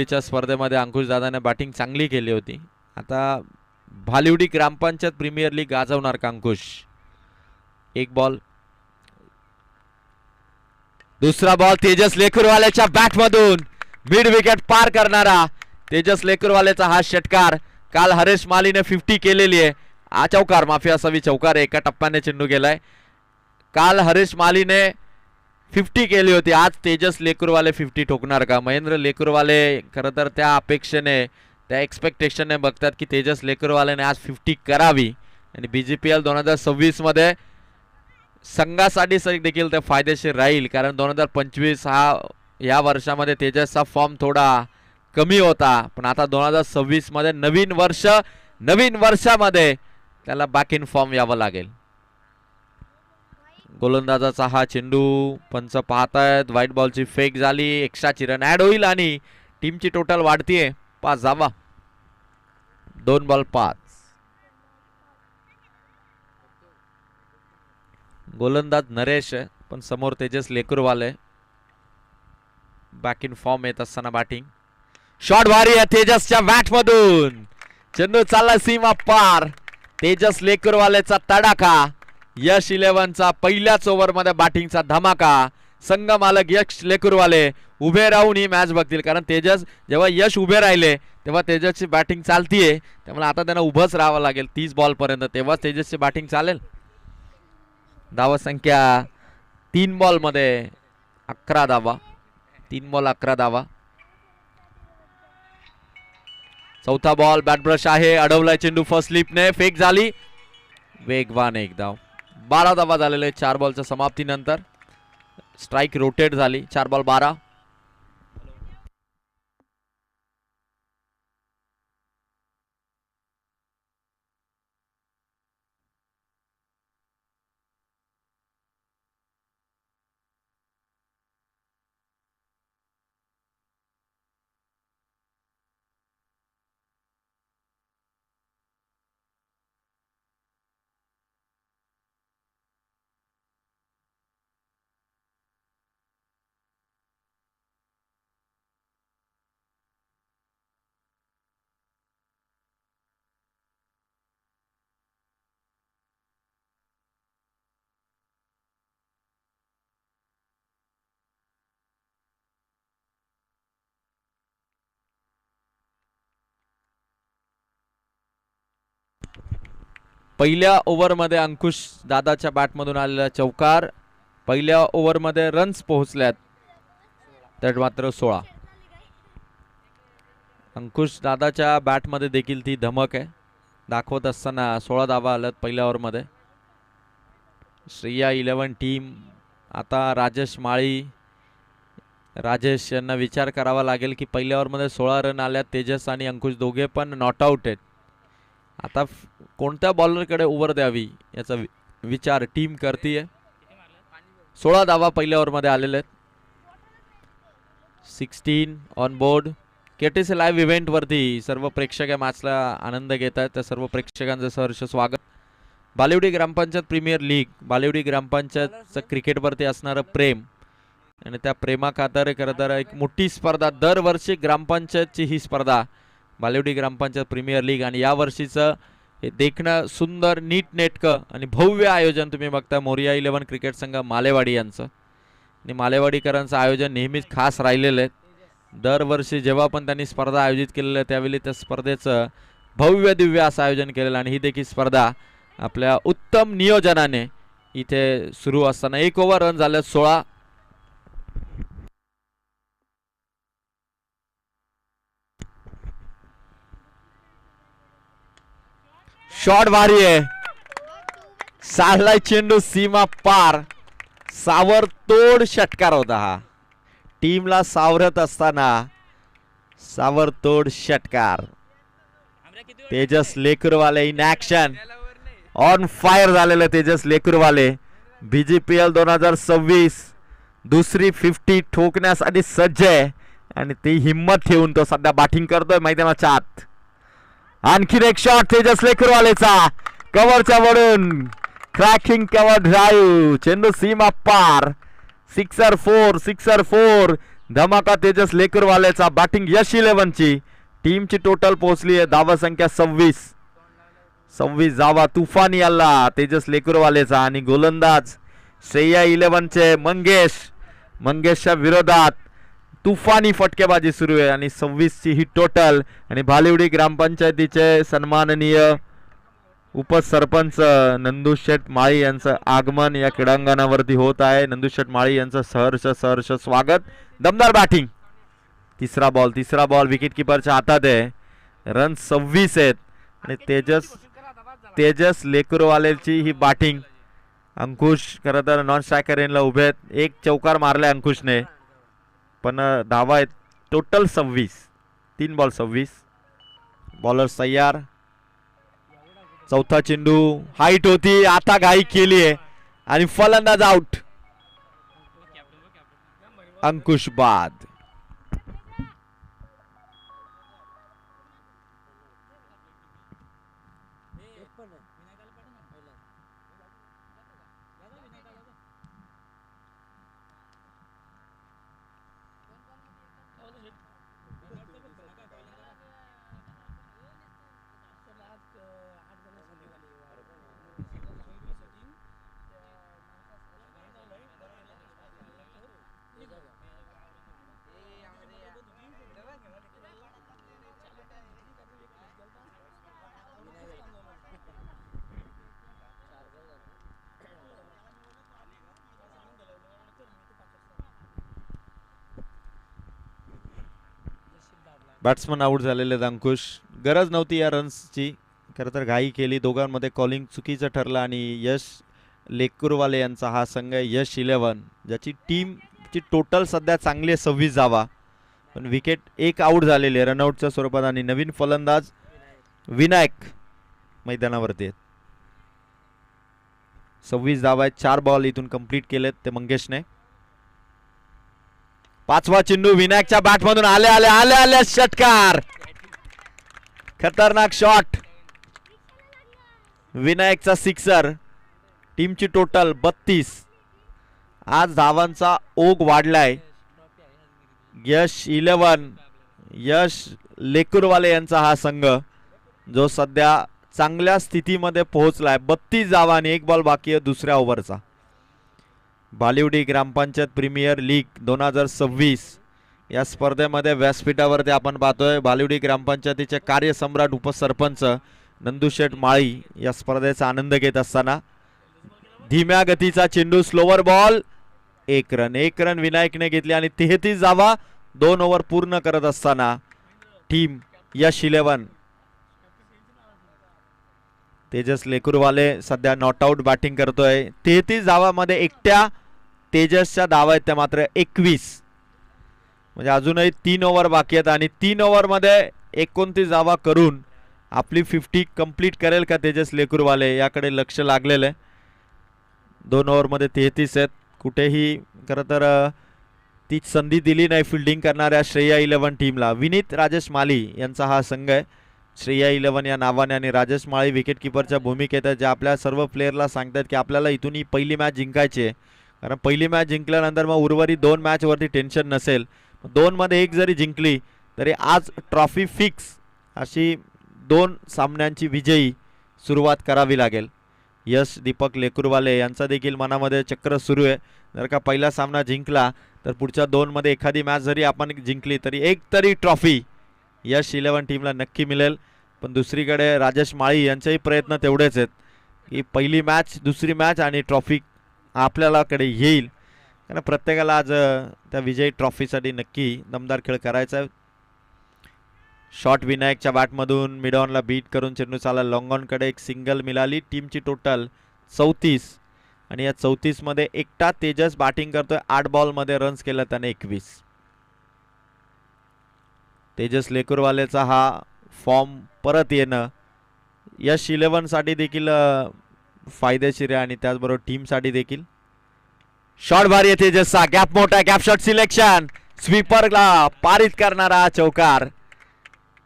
च्या स्पर्धेमध्ये अंकुश दादाने बॅटिंग चांगली केली होती. आता भालिवडी ग्रामपंचायत प्रीमियर लीग गाजवणार का अंकुश? एक बॉल, दुसरा बॉल तेजस लेकरवाल्याच्या बॅट मधून मिड विकेट पार करणारा तेजस लेकरवाल्याचा हा षटकार. काल हरेश मालीने 50 केलेली आहे. चौकार, माफी असावी, चौकार एका टप्प्याने चेंडू गेलाय. काल हरेश मालीने 50 केली होती, आज तेजस लेकरवाले 50 ठोकणार का? महेंद्र लेकरवाले खरं तर त्या अपेक्षेने, त्या एक्सपेक्टेशनने बघतात की तेजस लेकरवाल्याने आज 50 करावी आणि BGPL 2026 मध्ये संघासाठी देखील ते फायदेशीर राहील. कारण 2025 या वर्षामध्ये तेजसचा फॉर्म थोडा कमी होता, पण आता 2026 मध्ये नवीन वर्षामध्ये त्याला बॅक इन फॉर्म यावं लागेल. गोलंदाजाचा हा चेंडू पंच पाहतायत. व्हाईट बॉलची फेक झाली, एक्स्ट्राची रन ऍड होईल आणि टीमची टोटल वाढतीये 5 धावा. 2 बॉल 5. गोलंदाज नरेश पण समोर तेजस लेकरवाले. बॅक इन फॉर्म येत असताना बॅटिंग. शॉट भारी आहे तेजसच्या बॅट मधून, चेंडू चालला सीमा पार. तेजस लेकरवालेचा तडाखा. यश 11चा पहिल्याच ओव्हर मध्ये बॅटिंगचा धमाका. संघ मालक यश लेकरवाले उभे राहून ही मॅच बघतील, कारण तेजस जेव्हा यश उभे राहिले तेव्हा तेजसची बॅटिंग चालतीये, त्यामुळे आता त्यांना उभंच राहावं लागेल 30 बॉल पर्यंत, तेव्हा तेजसची बॅटिंग चालेल. धावा संख्या 3 बॉल मध्ये 11 धावा. 3 बॉल 11 धावा. चौथा बॉल, बॅट ब्रश आहे, अडवलाय चेंडू फर्स्ट स्लिपने, फेक झाली, वेगवान एक धाव. 12 धावा झालेले 4 बॉलच्या समाप्तीनंतर. स्ट्राइक रोटेट झाली. 4 बॉल 12. पहिल्या ओव्हरमध्ये अंकुश दादाच्या बॅटमधून आलेला चौकार. पहिल्या ओव्हरमध्ये रन्स पोहोचल्यात तर मात्र 16. अंकुश दादाच्या बॅटमध्ये देखील ती धमक आहे दाखवत असताना 16 धावा आल्यात पहिल्या ओव्हरमध्ये. श्रेया 11 टीम आता राजेश यांना विचार करावा लागेल की पहिल्या ओव्हरमध्ये 16 रन आल्यात. तेजस आणि अंकुश दोघे पण नॉट आउट आहेत. आता कोणत्या बॉलरकडे ओव्हर द्यावी याचा विचार टीम करतीये. 16 धावा पहिल्या ओव्हरमध्ये आलेले आहेत. 16 on board. KTC live event वरती सर्व प्रेक्षक या मॅचला आनंद घेत आहेत, त्या सर्व प्रेक्षकांचं सहर्ष स्वागत. बालेवडी ग्रामपंचायत प्रीमियर लीग, बालेवडी ग्रामपंचायतचं क्रिकेटवरती असणारं प्रेम आणि त्या प्रेमाखातर खरं तर एक मोठी स्पर्धा, दरवर्षी ग्रामपंचायतची ही स्पर्धा बालेवडी ग्रामपंचायत प्रीमियर लीग, आणि या वर्षीचं हे देखणं सुंदर नीटनेटकं आणि भव्य आयोजन तुम्ही बघता मोरिया 11 क्रिकेट संघ मालेवाडी यांचं. आणि मालेवाडीकरांचं आयोजन नेहमीच खास राहिलेलं आहे. दरवर्षी जेव्हा पण त्यांनी स्पर्धा आयोजित केलेल्या त्यावेळी त्या स्पर्धेचं भव्य दिव्य असं आयोजन केलेलं, आणि ही देखील स्पर्धा आपल्या उत्तम नियोजनाने इथे सुरू असताना 1 ओव्हर रन झाले 16. शॉट भारी आहे, सारलाय चेंडू सीमा पार. सावरतोड षटकार होता हा. टीमला सावरत असताना सावरतोड षटकार. Tejas Lekarwale in action, on fire झालेले तेजस लेकरवाले. BGPL 2026 दुसरी 50 ठोकण्यासाठी सज्ज आहे आणि ती हिम्मत ठेवून तो सध्या बॅटिंग करतोय मैदानाच्या आत. आणखीन एक शॉट तेजस लेकरवालेचा, कव्हरच्या वरून क्रॅकिंग कव्हर ड्राईव्ह, चेंडू सीमा पार. 6 4 धमाका तेजस लेकरवालेचा बॅटिंग यश 11 ची. टीमची टोटल पोहोचली आहे धावा संख्या 26 धावा तुफानी आला तेजस लेकरवालेचा. आणि गोलंदाज श्रेया 11 चे मंगेशच्या विरोधात तुफानी फटकेबाजी सुरू आहे. आणि 26 ची ही टोटल. आणि भालिवडी ग्रामपंचायतीचे सन्माननीय उपसरपंच नंदुशेठ माळी यांचं आगमन या क्रीडांगणावरती होत आहे. नंदुशेठ माळी यांचं सहर्ष स्वागत. दमदार बॅटिंग. तिसरा बॉल विकेट किपरच्या हातात आहे. रन 26 आहेत. आणि तेजस लेकरवालेची ही बॅटिंग. अंकुश खरं तर नॉन स्ट्रायकर यांना उभे आहेत. एक चौकार मारलाय अंकुशने पण धावा आहेत टोटल 26. 3 बॉल 26. बॉलर तयार. चौथा चेंडू हाईट होती आता घाई केली आहे आणि फलंदाज आउट. अंकुश बाद. बॅट्समन आउट झालेले आहेत अंकुश. गरज नव्हती या रन्सची. खरं तर घाई केली. दोघांमध्ये कॉलिंग चुकीचं ठरलं आणि यश लेकरवाले यांचा हा संघ आहे यश 11 ज्याची टीमची टोटल सध्या चांगली आहे 26 धावा. पण विकेट एक आउट झालेली आहे रनआउटच्या स्वरूपात. आणि नवीन फलंदाज विनायक मैदानावरती आहेत. 26 धावा आहेत. 4 बॉल इथून कंप्लीट केलेत ते मंगेशने. पाचवा चेंडू विनायकच्या बॅट मधून आले षटकार. खतरनाक शॉट. विनायकचा सिक्सर. टीमची टोटल 32. आज धावांचा ओघ वाढलाय. यश 11 यश लेकरवाले यांचा हा संघ जो सध्या चांगल्या स्थितीमध्ये पोहोचलाय. 32 धावा आणि 1 बॉल बाकी आहे दुसऱ्या ओव्हरचा. भालिवडी ग्रामपंचायत प्रीमियर लीग 2026 या स्पर्धेमध्ये व्यासपीठावरती आपण पाहतोय भालिवडी ग्रामपंचायतीचे कार्यसम्राट उपसरपंच नंदुशेठ माळी या स्पर्धेचा आनंद घेत असताना. धीम्या गतीचा चेंडू स्लोवर बॉल. 1 रन विनायकने घेतली आणि 33 धावा 2 ओव्हर पूर्ण करत असताना टीम यश 11 तेजस लेकरवाले सध्या नॉट आउट बॅटिंग करतोय. 33 धावामध्ये एकट्या तेजसच्या धावा आहेत त्या मात्र 21. म्हणजे अजूनही 3 ओव्हर बाकी आहेत आणि 3 ओव्हरमध्ये 29 धावा करून आपली 50 कंप्लीट करेल का तेजस लेकरवाले याकडे लक्ष लागलेलं आहे. 2 ओव्हरमध्ये 33 आहेत. कुठेही खरं तर ती संधी दिली नाही फिल्डिंग करणाऱ्या श्रेया 11 टीमला. विनीत राजेश माली यांचा हा संघ आहे श्रेया 11 या नावाने. आणि राजेश माळी विकेट किपरच्या भूमिकेत आहे. जे आपल्या सर्व प्लेयरला सांगतात की आपल्याला इथून ही पहिली मॅच जिंकायची आहे. कारण पहिली मॅच जिंकल्यानंतर मग उर्वरित 2 मॅचवरती टेन्शन नसेल. 2 मध्ये 1 जरी जिंकली तरी आज ट्रॉफी फिक्स अशी 2 सामन्यांची विजयी सुरुवात करावी लागेल. यश दीपक लेकरवाले यांचा देखील मनामध्ये चक्र सुरू आहे. जर का पहिला सामना जिंकला तर पुढच्या 2 मध्ये एखादी मॅच जरी आपण जिंकली तरी एक तरी ट्रॉफी यश 11 टीमला नक्की मिळेल. पण दुसरीकडे राजेश माळी यांचेही प्रयत्न तेवढेच आहेत की पहिली मॅच दुसरी मॅच आणि ट्रॉफी आपल्याकडे येईल. कारण प्रत्येकाला आज त्या विजयी ट्रॉफीसाठी नक्की दमदार खेळ करायचा आहे. शॉट विनायकच्या बॅटमधून मिडऑनला बीट करून चेंडू चाला लॉंग ऑनकडे एक सिंगल मिळाली. टीमची टोटल 34 आणि या 34 मध्ये एकटा तेजस बॅटिंग करतोय. 8 बॉलमध्ये रन्स केला त्याने 21. तेजस लेकरवालेचा हा फॉर्म परत येणं यश 11 साठी देखील फायदेशीर आहे आणि त्याचबरोबर टीमसाठी देखील. शॉट भारी आहे तेजसचा. गॅप मोठा. Gap shot selection. स्वीपरला पारित करणारा चौकार.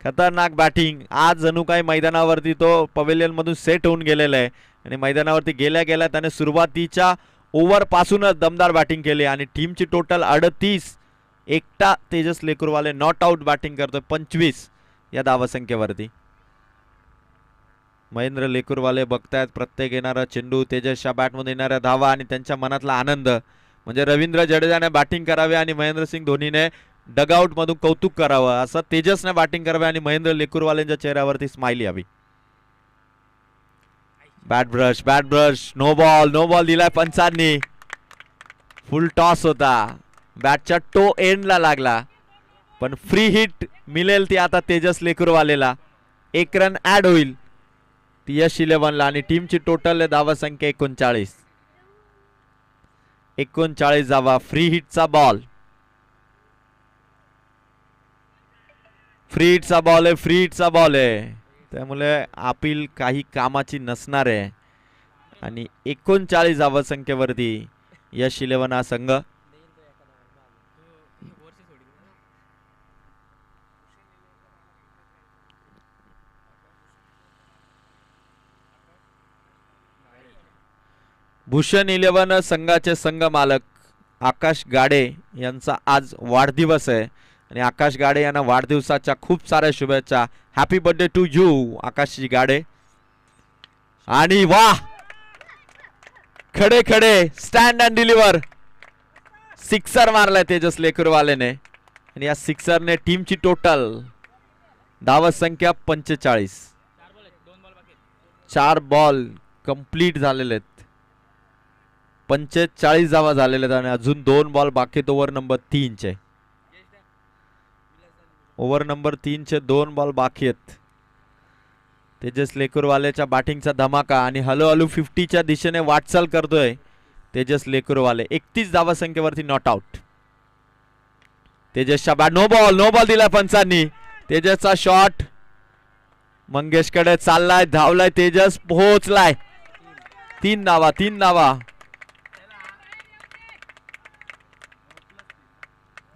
खतरनाक बॅटिंग. आज जणू काही मैदानावरती तो पवेलियन मधून सेट होऊन गेलेला आहे आणि मैदानावरती गेल्या त्याने सुरुवातीच्या ओव्हर पासूनच दमदार बॅटिंग केली आणि टीमची टोटल 38 एकटा तेजस लेकरवाले नॉट आउट बॅटिंग करतोय 25 या धावसंख्येवरती. महेंद्र लेकरवाले बघतायत प्रत्येक येणारा चेंडू, तेजसच्या बॅटमध्ये येणाऱ्या धावा आणि त्यांच्या मनातला आनंद. म्हणजे रवींद्र जडेजाने बॅटिंग करावे आणि महेंद्रसिंग धोनीने डगआउट मधून कौतुक करावं, असं तेजसने बॅटिंग करावे आणि महेंद्र लेकरवालेंच्या चेहऱ्यावरती स्माइल यावी. बॅट ब्रश नो बॉल दिलाय पंचांनी. फुल टॉस होता, बॅटच्या टो एंडला लागला, पण फ्री हिट मिळेल ती आता तेजस लेकरवालेला. 1 रन ऍड होईल ती यश 11ला आणि टीमची टोटल धावा संख्या 39. 39 धावा. फ्री हिटचा बॉल, फ्री हिटचा बॉल आहे, त्यामुळे अपील काही कामाची नसणार आहे. आणि 39 धावा संख्येवरती यश 11 हा संघ भूषण 11 संघाचे संघ मालक आकाश गाडे यांचा आज वाढदिवस आहे आणि आकाश गाडे यांना वाढदिवसाच्या खूप साऱ्या शुभेच्छा. Happy birthday to you Akash Gade. आणि वाह, खडे स्टँड अँड डिलिव्हर सिक्सर मारलाय तेजस लेकरवालेने आणि या सिक्सरने टीमची टोटल धावा संख्या 45. 4 बॉल कंप्लीट झालेले आहेत. 45 धावा झालेल्या आहेत आणि अजून 2 बॉल बाकी. ओव्हर नंबर 3 चे ओव्हर नंबर 3 चे 2 बॉल बाकी आहेत. तेजस लेकरवालेच्या बॅटिंगचा धमाका आणि हळूहळू 50च्या दिशेने वाटचाल करतोय तेजस लेकरवाले. 31 धावा संख्येवरती नॉट आउट. तेजसच्या बॅट नो बॉल दिलाय पंचांनी. तेजसचा शॉट मंगेशकडे चाललाय, धावलाय तेजस, पोहोचलाय. 3 धावा.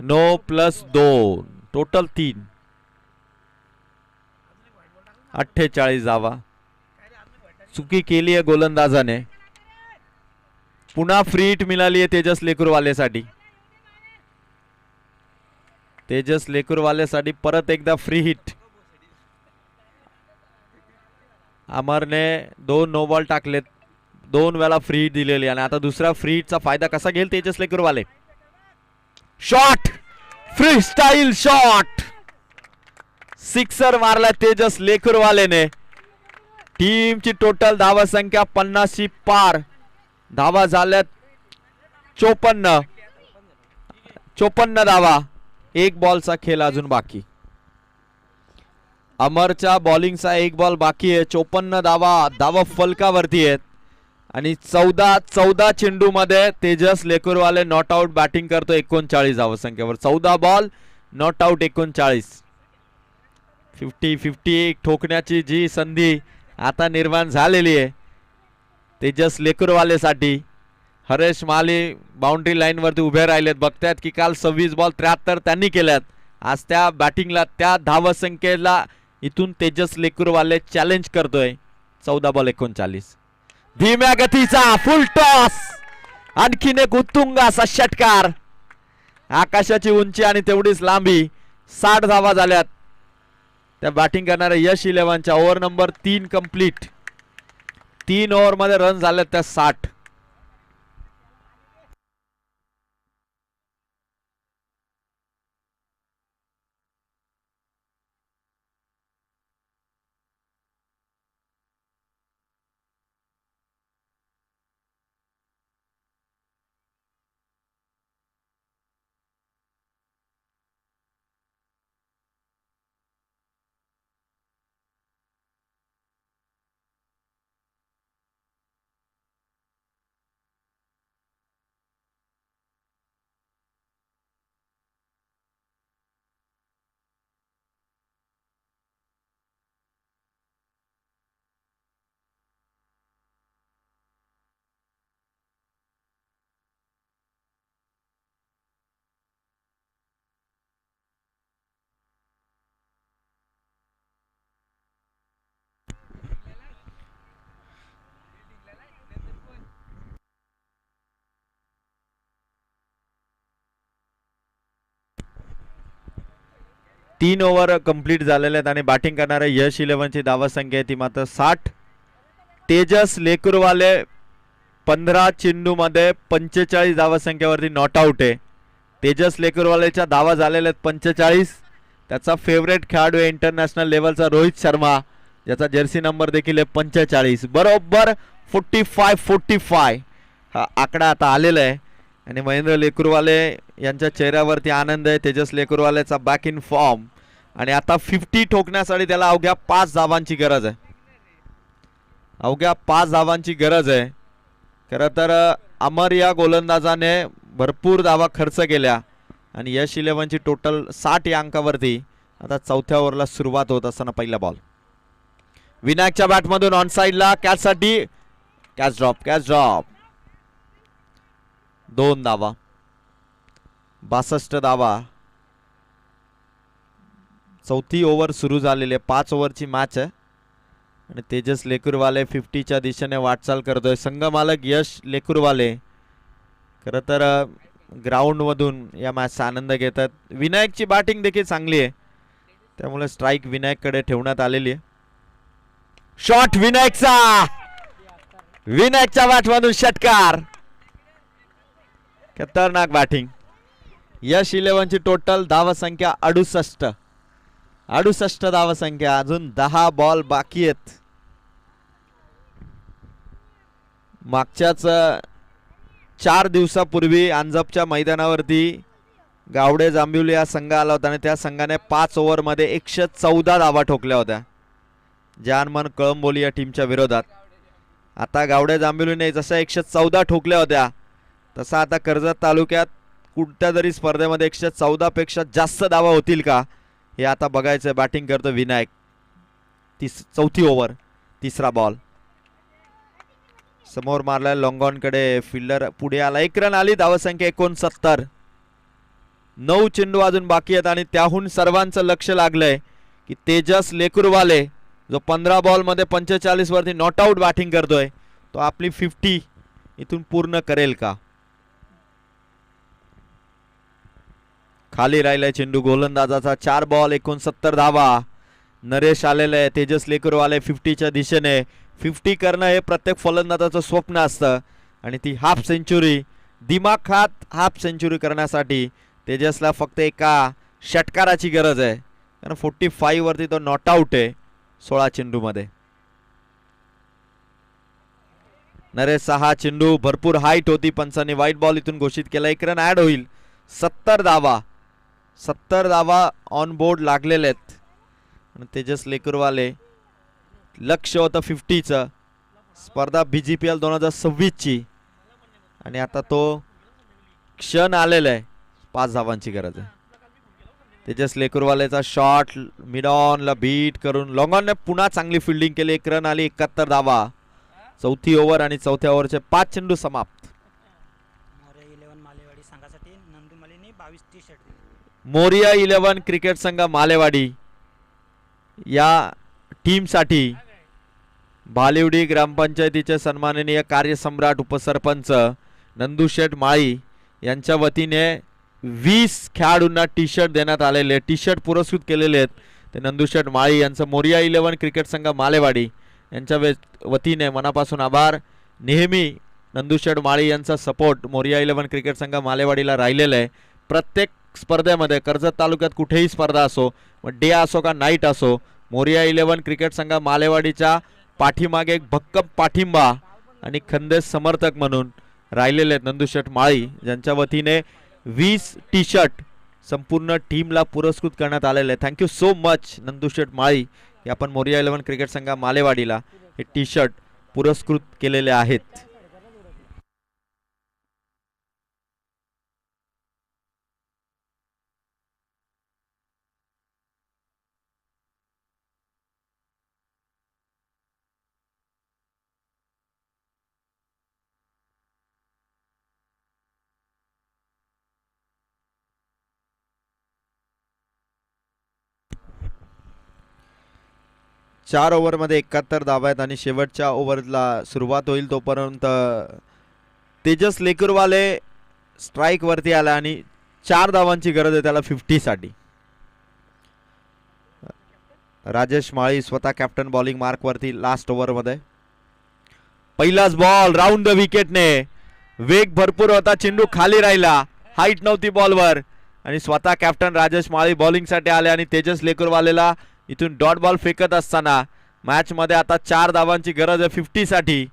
No plus 2 total 3. 48 धावा. चुकी केली आहे गोलंदाजाने. पुन्हा फ्री हिट मिळाली आहे तेजस लेकरवालेसाठी. तेजस लेकरवालेसाठी परत एकदा फ्री हिट. अमरने 2 नो बॉल टाकलेत, 2 वेळा फ्री हिट दिलेली आणि आता दुसरा फ्री हिटचा फायदा कसा घेईल Tejas Lekarwale. Shot, free style shot, sixer मारला तेजस लेकरवालेने. टीमची टोटल धावा संख्या 50 पार. धावा झाल्यात 54 धावा. 1 बॉलचा खेळ अजून बाकी. अमरच्या बॉलिंगचा 1 बॉल बाकी आहे. 54 धावा फलकावरती आहेत आणि 14 चेंडू मध्ये तेजस लेकरवाले नॉट आउट बॅटिंग करतो 39 धावा संख्येवर. 14 बॉल नॉट आउट 39. 50 ठोकण्याची जी संधी आता निर्माण झालेली आहे तेजस लेकरवालेसाठी. हरेश माली बाउंड्री लाईन वरती उभे राहिलेत, बघतायत की काल 26 बॉल 73 त्यांनी केल्यात. आज त्या बॅटिंगला, त्या धावा संख्येला इथून तेजस लेकरवाले चॅलेंज करतोय. 14 बॉल 39. धीम्या गतीचा फुल टॉस, आणखीन एक उत्तुंग असा षटकार. आकाशाची उंची आणि तेवढीच लांबी. 60 धावा झाल्यात त्या बॅटिंग करणाऱ्या यश 11च्या. Over number 3 complete. 3 ओव्हर मध्ये रन झालेत त्या 60. 3 ओव्हर कंप्लीट झालेले आहेत आणि बॅटिंग करणारे यश 11ची धावा संख्या आहे ती मात्र 60. तेजस लेकुरवाले 15 चेंडूमध्ये 45 धावा संख्येवरती नॉट आउट आहे. तेजस लेकुरवालेच्या धावा झालेल्या आहेत 45. त्याचा फेवरेट खेळाडू आहे इंटरनॅशनल लेवलचा रोहित शर्मा, ज्याचा जर्सी नंबर देखील आहे 45. बरोबर 45 हा आकडा आता आलेला आहे आणि महेंद्र लेकुरवाले यांच्या चेहऱ्यावरती आनंद आहे. तेजस लेकुरवालेचा बॅक इन फॉर्म आणि आता 50 ठोकण्यासाठी त्याला अवघ्या 5 धावांची गरज आहे. अवघ्या 5 धावांची गरज आहे. खरं तर अमर या गोलंदाजाने भरपूर धावा खर्च केल्या आणि यश 11ची टोटल 60 या अंकावरती. आता चौथ्या ओव्हरला सुरुवात होत असताना पहिला बॉल विनायकच्या बॅटमधून ऑन साइडला कॅचसाठी कॅच ड्रॉप 2 धावा 62 धावा. चौथी ओव्हर सुरू झालेली आहे. 5 ओव्हरची मॅच आहे आणि तेजस लेकुरवाले 50च्या दिशेने वाटचाल करतोय. संघमालक यश लेकुरवाले खरं तर ग्राउंडमधून या मॅचचा आनंद घेतात. विनायकची बॅटिंग देखील चांगली आहे, त्यामुळे स्ट्राईक विनायककडे ठेवण्यात आलेली आहे. शॉट विनायकच्या बॅटमधून षटकार. खतरनाक बॅटिंग. यश 11ची टोटल धावा संख्या 68 धावा संख्या. अजून 10 बॉल बाकी आहेत. मागच्याच 4 दिवसापूर्वी अंजपच्या मैदानावरती गावडे जांभिवली हा संघ आला होता आणि त्या संघाने 5 ओव्हरमध्ये 114 धावा ठोकल्या होत्या जानमन कळंबोली या टीमच्या विरोधात. आता गावडे जांभिवलीने जशा 114 ठोकल्या होत्या तसा आता कर्जत तालुक्यात कुठत्या तरी स्पर्धेमध्ये 114 पेक्षा जास्त धावा होतील का हे आता बघायचं. बॅटिंग करतो विनायक. चौथी ओव्हर तिसरा बॉल समोर मारला लॉंगॉनकडे. फिल्डर पुढे आला. 1 रन आली. धावसंख्या 69. 9 चेंडू अजून बाकी आहेत आणि त्याहून सर्वांचं लक्ष लागलंय की तेजस लेकुरवाले जो 15 बॉल मध्ये 45 वरती नॉट आउट बॅटिंग करतोय तो आपली 50 इथून पूर्ण करेल का. खाली राहिलाय चेंडू. गोलंदाजाचा 4 बॉल 69 धावा. नरेश आलेले आहे. तेजस लेकुरवाले 50च्या दिशेने. 50 करणं हे प्रत्येक फलंदाजाचं स्वप्न असतं आणि ती हाफ सेंचुरी दिमाखात हाफ सेंचुरी करण्यासाठी तेजसला फक्त एका षटकाराची गरज आहे, कारण 45 वरती तो नॉट आउट आहे 16 चेंडूमध्ये. नरेशचा हा चेंडू भरपूर हाईट होती. पंचांनी वाईट बॉल इथून घोषित केला. 1 रन ऍड होईल. 70 धावा ऑन बोर्ड लागलेले आहेत आणि तेजस लेकुरवाले लक्ष होतं 50चं. स्पर्धा BGPL 2026ची आणि आता तो क्षण आलेला आहे. 5 धावांची गरज आहे. तेजस लेकुरवालेचा शॉट मिड ऑनला बीट करून लॉंगॉनने पुन्हा चांगली फिल्डिंग केली. 1 रन आली. 71 धावा. चौथी ओव्हर आणि चौथ्या ओव्हरचे 5 चेंडू समाप्त. मोरिया 11 क्रिकेट संघ मालेवाडी या टीमसाठी भालिवडी ग्रामपंचायतीचे सन्माननीय कार्यसम्राट उपसरपंच नंदुशेठ माळी यांच्या वतीने 20 खेळाडूंना टी शर्ट देण्यात आलेले. टी शर्ट पुरस्कृत केलेले आहेत ते नंदुशेठ माळी यांचं मोरिया 11 क्रिकेट संघ मालेवाडी यांच्या वतीने मनापासून आभार. नेहमी नंदुशेठ माळी यांचा सपोर्ट मोरिया 11 क्रिकेट संघ मालेवाडीला राहिलेला आहे. प्रत्येक स्पर्धेमध्ये कर्जत तालुक्यात कुठेही स्पर्धा असो, मग डे असो का नाईट असो, मोरिया 11 क्रिकेट संघ मालेवाडीच्या पाठीमागे एक भक्कम पाठिंबा आणि खंदेश समर्थक म्हणून राहिलेले आहेत नंदुशेठ माळी, ज्यांच्या वतीने 20 टी शर्ट संपूर्ण टीमला पुरस्कृत करण्यात आलेले आहे. थँक्यू सो मच नंदुशेठ माळी की आपण मोरिया 11 क्रिकेट संघ मालेवाडीला हे टी शर्ट पुरस्कृत केलेले आहेत. चार ओव्हरमध्ये 71 धावा आहेत आणि शेवटच्या ओव्हरला सुरुवात होईल तोपर्यंत तेजस लेकुरवाले स्ट्राईक वरती आला आणि 4 धावांची गरज आहे त्याला 50 साठी. राजेश माळी स्वतः कॅप्टन बॉलिंग मार्क वरती लास्ट ओव्हर मध्ये. पहिलाच बॉल राऊंड द विकेटने. वेग भरपूर होता, चेंडू खाली राहिला, हाईट नव्हती बॉलवर आणि स्वतः कॅप्टन राजेश माळी बॉलिंग साठी आले आणि तेजस लेकुरवालेला इथून डॉट बॉल फेकत असताना मॅच मध्ये आता 4 धावांची गरज आहे 50 साठी.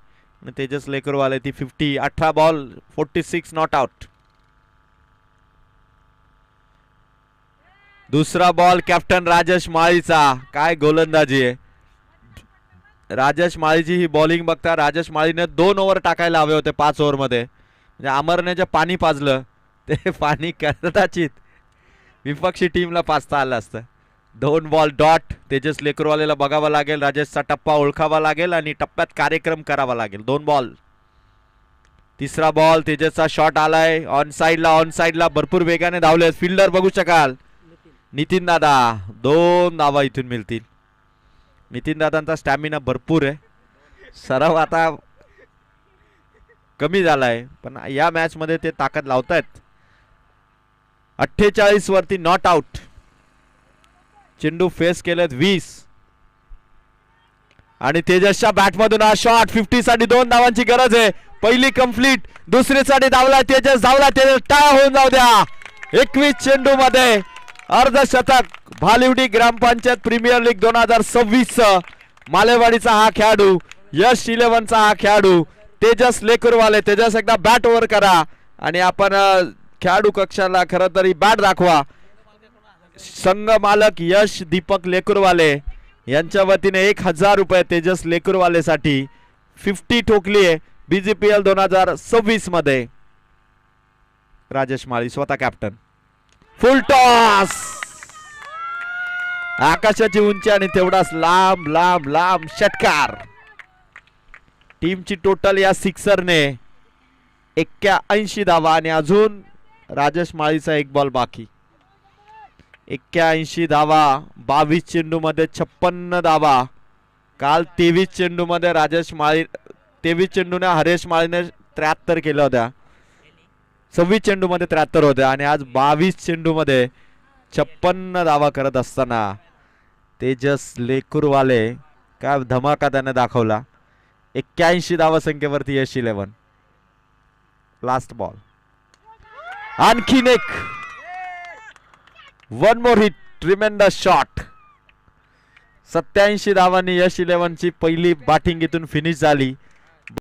तेजस लेकुरवाले ती 50. 18 बॉल 46 नॉट आउट. दुसरा बॉल कॅप्टन राजेश माळीचा. काय गोलंदाजी आहे राजेश माळीची ही बॉलिंग बघता. राजेश माळीने 2 ओव्हर टाकायला हवे होते 5 ओव्हर मध्ये. म्हणजे अमरने जे पाणी पाजलं ते पाणी कदाचित विपक्षी टीमला पाजता आलं असतं. 2 बॉल डॉट. तेजस लेकुरवालेला बघावं लागेल, राजेशचा टप्पा ओळखावा लागेल आणि टप्प्यात कार्यक्रम करावा लागेल. 2 बॉल. तिसरा बॉल तेजसचा शॉट आलाय ऑन साइडला भरपूर वेगाने धावले. फिल्डर बघू शकाल नितीन दादा. 2 धावा इथून मिळतील. नितीन दादांचा स्टॅमिना भरपूर आहे, सराव आता कमी झालाय पण या मॅच मध्ये ते ताकद लावतायत. 48 वरती नॉट आउट. चेंडू फेस केलेत 20 आणि तेजसच्या बॅट मधून हा शॉट. 50 साठी 2 धावांची गरज आहे. पहिली कंप्लीट, दुसरी साठी धावला तेजस. तेजस टाळा होऊन जाऊ द्या. 21 चेंडू मध्ये अर्धशतक. भालिवडी ग्रामपंचायत प्रीमियर लीग 2026 मालेवाडीचा हा खेळाडू, यश 11चा हा खेळाडू तेजस लेकुरवाले. तेजस एकदा बॅट ओव्हर करा आणि आपण खेळाडू कक्षाला खरं तरी बॅट दाखवा. संघ मालक यश दीपक लेकुरवाले यांच्या वतीने 1000 रुपये तेजस लेकुरवाले साठी. 50 ठोकली आहे BGPL 2026 मध्ये. राजेश माळी स्वतः कॅप्टन. फुल टॉस. आकाशाची उंची आणि तेवढाच लांब लांब लांब षटकार. टीमची टोटल या सिक्सरने 81 धावा आणि अजून राजेश माळीचा 1 बॉल बाकी. 81 धावा 22 चेंडू मध्ये 56 धावा. काल 23 चेंडू मध्ये राजेश माळी 23 चेंडूने हरेश माळीने 73 केल्या होत्या. 26 चेंडू मध्ये 73 होत्या आणि आज 22 चेंडू मध्ये 56 धावा करत असताना तेजस लेकुरवाले काय धमाका त्याने दाखवला. 81 धावा संख्येवरती यश 11. Last ball. आणखीन एक. 1 मोर हिट. Tremendous shot. 87 धावांनी यश 11ची पहिली बॅटिंग इथून फिनिश झाली.